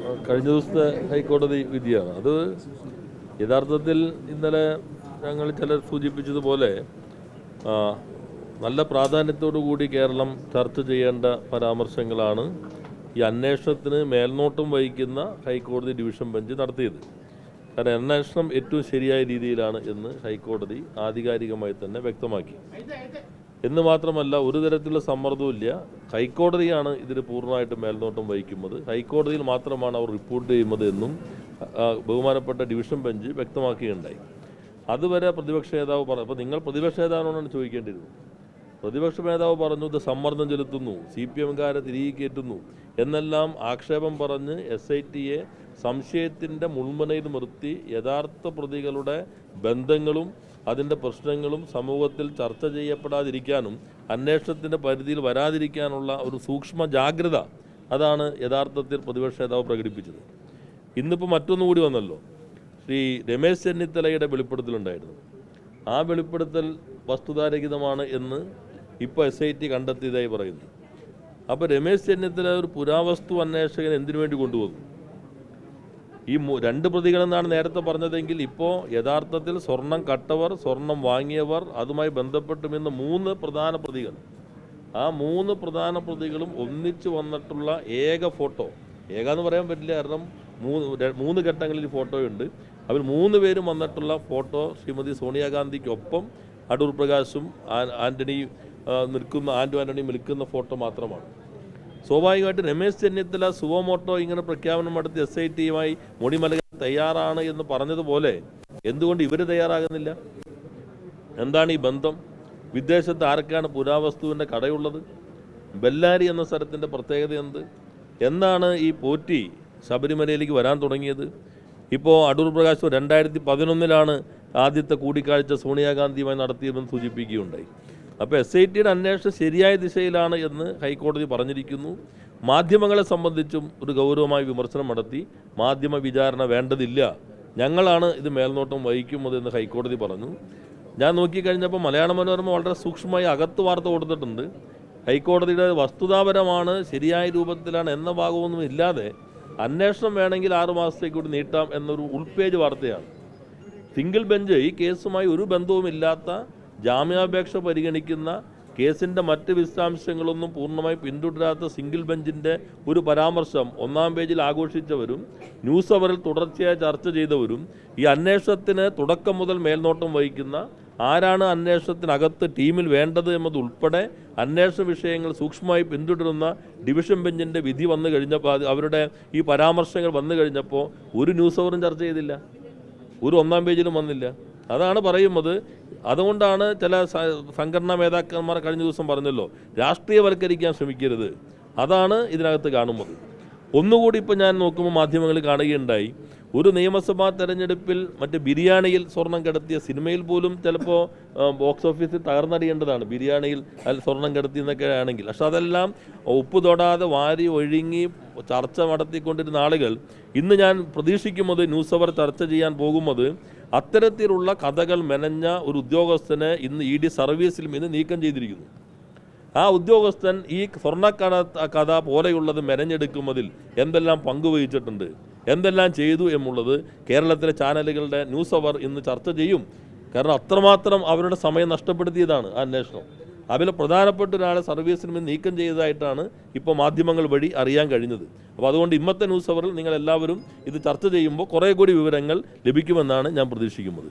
കഴിഞ്ഞ ദിവസത്തെ ഹൈക്കോടതി വിധിയാണ്. അത് യഥാർത്ഥത്തിൽ ഇന്നലെ ഞങ്ങൾ ചിലർ സൂചിപ്പിച്ചതുപോലെ നല്ല പ്രാധാന്യത്തോടു കൂടി കേരളം ചർച്ച ചെയ്യേണ്ട പരാമർശങ്ങളാണ് ഈ അന്വേഷണത്തിന് മേൽനോട്ടം വഹിക്കുന്ന ഹൈക്കോടതി ഡിവിഷൻ ബെഞ്ച് നടത്തിയത്. കാരണം അന്വേഷണം ഏറ്റവും ശരിയായ രീതിയിലാണ് എന്ന് ഹൈക്കോടതി ആധികാരികമായി തന്നെ വ്യക്തമാക്കി. എന്ന് മാത്രമല്ല, ഒരു തരത്തിലുള്ള സമ്മർദ്ദവുമില്ല. ഹൈക്കോടതിയാണ് ഇതിന് പൂർണ്ണമായിട്ട് മേൽനോട്ടം വഹിക്കുന്നത്. ഹൈക്കോടതിയിൽ മാത്രമാണ് അവർ റിപ്പോർട്ട് ചെയ്യുന്നത് എന്നും ബഹുമാനപ്പെട്ട ഡിവിഷൻ ബെഞ്ച് വ്യക്തമാക്കുകയുണ്ടായി. അതുവരെ പ്രതിപക്ഷ നേതാവ് പറഞ്ഞു. അപ്പോൾ നിങ്ങൾ പ്രതിപക്ഷ നേതാവിനോടാണ് ചോദിക്കേണ്ടിയിരുന്നത്. പ്രതിപക്ഷ നേതാവ് പറഞ്ഞു ഇത് സമ്മർദ്ദം ചെലുത്തുന്നു, CPM-കാരെ തിരികെ കയറ്റുന്നു എന്നെല്ലാം ആക്ഷേപം പറഞ്ഞ് SITയെ സംശയത്തിൻ്റെ മുൾമുനയിൽ നിർത്തി യഥാർത്ഥ പ്രതികളുടെ ബന്ധങ്ങളും അതിൻ്റെ പ്രശ്നങ്ങളും സമൂഹത്തിൽ ചർച്ച ചെയ്യപ്പെടാതിരിക്കാനും അന്വേഷണത്തിൻ്റെ പരിധിയിൽ വരാതിരിക്കാനുള്ള ഒരു സൂക്ഷ്മ ജാഗ്രത അതാണ് യഥാർത്ഥത്തിൽ പ്രതിപക്ഷ നേതാവ് പ്രകടിപ്പിച്ചത്. ഇന്നിപ്പോൾ മറ്റൊന്നുകൂടി വന്നല്ലോ, ശ്രീ രമേശ് ചെന്നിത്തലയുടെ വെളിപ്പെടുത്തലുണ്ടായിരുന്നു. ആ വെളിപ്പെടുത്തൽ വസ്തുതാരഹിതമാണ് എന്ന് ഇപ്പോൾ SIT കണ്ടെത്തിയതായി പറയുന്നു. അപ്പോൾ രമേശ് ചെന്നിത്തല ഒരു പുരാവസ്തു അന്വേഷകൻ എന്തിനു വേണ്ടി കൊണ്ടുവന്നു? ഈ രണ്ട് പ്രതികളെന്നാണ് നേരത്തെ പറഞ്ഞതെങ്കിൽ ഇപ്പോൾ യഥാർത്ഥത്തിൽ സ്വർണം കട്ടവർ, സ്വർണം വാങ്ങിയവർ, അതുമായി ബന്ധപ്പെട്ടുമെന്ന് 3 പ്രധാന പ്രതികൾ, ആ 3 പ്രധാന പ്രതികളും ഒന്നിച്ചു വന്നിട്ടുള്ള ഏക ഫോട്ടോ, ഏക എന്ന് പറയാൻ പറ്റില്ല, കാരണം 3 ഘട്ടങ്ങളിൽ ഫോട്ടോയുണ്ട്. അവർ 3 പേരും വന്നിട്ടുള്ള ഫോട്ടോ ശ്രീമതി സോണിയാഗാന്ധിക്കൊപ്പം അടൂർ പ്രകാശും ആൻ്റണിയും നിൽക്കുന്ന ഫോട്ടോ മാത്രമാണ്. സ്വാഭാവികമായിട്ട് രമേശ് ചെന്നിത്തല സുവമോട്ടോ ഇങ്ങനെ പ്രഖ്യാപനം നടത്തി SITയുമായി മൊഴിമലകാൻ തയ്യാറാണ് എന്ന് പറഞ്ഞതുപോലെ എന്തുകൊണ്ട് ഇവർ തയ്യാറാകുന്നില്ല? എന്താണ് ഈ ബന്ധം? വിദേശത്ത് ആർക്കാണ് പുരാവസ്തുവിൻ്റെ കടയുള്ളത്? ബെല്ലാരി എന്ന സ്ഥലത്തിൻ്റെ പ്രത്യേകത എന്ത്? എന്നാണ് ഈ പോറ്റി ശബരിമലയിലേക്ക് വരാൻ തുടങ്ങിയത്? ഇപ്പോൾ അടൂർ പ്രകാശ് 2011 ആദ്യത്തെ കൂടിക്കാഴ്ച സോണിയാഗാന്ധിയുമായി നടത്തിയതെന്ന് സൂചിപ്പിക്കുകയുണ്ടായി. അപ്പോൾ SITയുടെ അന്വേഷണം ശരിയായ ദിശയിലാണ് എന്ന് ഹൈക്കോടതി പറഞ്ഞിരിക്കുന്നു. മാധ്യമങ്ങളെ സംബന്ധിച്ചും ഒരു ഗൗരവമായ വിമർശനം നടത്തി. മാധ്യമ വിചാരണ വേണ്ടതില്ല, ഞങ്ങളാണ് ഇത് മേൽനോട്ടം വഹിക്കുന്നതെന്ന് ഹൈക്കോടതി പറഞ്ഞു. ഞാൻ നോക്കിക്കഴിഞ്ഞപ്പോൾ മലയാള മനോരമ വളരെ സൂക്ഷ്മമായി അകത്ത് വാർത്ത കൊടുത്തിട്ടുണ്ട്. ഹൈക്കോടതിയുടെ വസ്തുതാപരമാണ്, ശരിയായ രൂപത്തിലാണ് എന്ന ഭാഗമൊന്നും ഇല്ലാതെ അന്വേഷണം വേണമെങ്കിൽ 6 മാസത്തേക്ക് കൂടി നീട്ടാം എന്നൊരു ഉൾപേജ് വാർത്തയാണ്. സിംഗിൾ ബെഞ്ച് ഈ കേസുമായി ഒരു ബന്ധവുമില്ലാത്ത ജാമ്യാപേക്ഷ പരിഗണിക്കുന്ന കേസിൻ്റെ മറ്റ് വിശദാംശങ്ങളൊന്നും പൂർണ്ണമായി പിന്തുടരാത്ത സിംഗിൾ ബെഞ്ചിൻ്റെ ഒരു പരാമർശം 1-ാം പേജിൽ ആഘോഷിച്ചവരും ന്യൂസ് അവറിൽ തുടർച്ചയായി ചർച്ച ചെയ്തവരും ഈ അന്വേഷണത്തിന് തുടക്കം മുതൽ മേൽനോട്ടം വഹിക്കുന്ന ആരാണ് അന്വേഷണത്തിനകത്ത് ടീമിൽ വേണ്ടത് എന്നതുൾപ്പെടെ അന്വേഷണ വിഷയങ്ങൾ സൂക്ഷ്മമായി പിന്തുടരുന്ന ഡിവിഷൻ ബെഞ്ചിൻ്റെ വിധി വന്നു കഴിഞ്ഞപ്പോൾ, അവരുടെ ഈ പരാമർശങ്ങൾ വന്നു കഴിഞ്ഞപ്പോൾ ഒരു ന്യൂസ് അവറും ചർച്ച ചെയ്തില്ല, ഒരു 1-ാം പേജിലും വന്നില്ല. അതാണ് പറയുന്നത്. അതുകൊണ്ടാണ് ചില സംഘടനാ നേതാക്കന്മാർ കഴിഞ്ഞ ദിവസം പറഞ്ഞല്ലോ, രാഷ്ട്രീയവൽക്കരിക്കാൻ ശ്രമിക്കരുത്. അതാണ് ഇതിനകത്ത് കാണുന്നത്. ഒന്നുകൂടി ഇപ്പോൾ ഞാൻ നോക്കുമ്പോൾ മാധ്യമങ്ങളിൽ കാണുകയുണ്ടായി, ഒരു നിയമസഭാ തെരഞ്ഞെടുപ്പിൽ മറ്റ് ബിരിയാണിയിൽ സ്വർണം കടത്തിയ സിനിമയിൽ പോലും ചിലപ്പോൾ ബോക്സ് ഓഫീസിൽ തകർന്നടിയേണ്ടതാണ്, ബിരിയാണിയിൽ സ്വർണം കടത്തി എന്നൊക്കെ ആണെങ്കിൽ. പക്ഷെ അതെല്ലാം ഉപ്പ് തൊടാതെ വാരി ഒഴുങ്ങി ചർച്ച നടത്തിക്കൊണ്ടിരുന്ന ആളുകൾ ഇന്ന് ഞാൻ പ്രതീക്ഷിക്കുന്നത് ന്യൂസ് അവർ ചർച്ച ചെയ്യാൻ പോകുന്നത് അത്തരത്തിലുള്ള കഥകൾ മെനഞ്ഞ ഒരു ഉദ്യോഗസ്ഥനെ ഇന്ന് ED സർവീസിലും ഇന്ന് നീക്കം ചെയ്തിരിക്കുന്നു. ആ ഉദ്യോഗസ്ഥൻ ഈ സ്വർണ്ണക്കട കഥ പോലെയുള്ളത് മെനഞ്ഞെടുക്കുന്നതിൽ എന്തെല്ലാം പങ്കുവഹിച്ചിട്ടുണ്ട്, എന്തെല്ലാം ചെയ്തു എന്നുള്ളത് കേരളത്തിലെ ചാനലുകളുടെ ന്യൂസ് അവർ ഇന്ന് ചർച്ച ചെയ്യും. കാരണം അത്രമാത്രം അവരുടെ സമയം നഷ്ടപ്പെടുത്തിയതാണ് ആ അന്വേഷണം. അതിൽ പ്രധാനപ്പെട്ട ഒരാളെ സർവീസിൽ നിന്ന് നീക്കം ചെയ്തതായിട്ടാണ് ഇപ്പോൾ മാധ്യമങ്ങൾ വഴി അറിയാൻ കഴിഞ്ഞത്. അപ്പോൾ അതുകൊണ്ട് ഇന്നത്തെ ന്യൂസ് അവറിൽ നിങ്ങളെല്ലാവരും ഇത് ചർച്ച ചെയ്യുമ്പോൾ കുറേ കൂടി വിവരങ്ങൾ ലഭിക്കുമെന്നാണ് ഞാൻ പ്രതീക്ഷിക്കുന്നത്.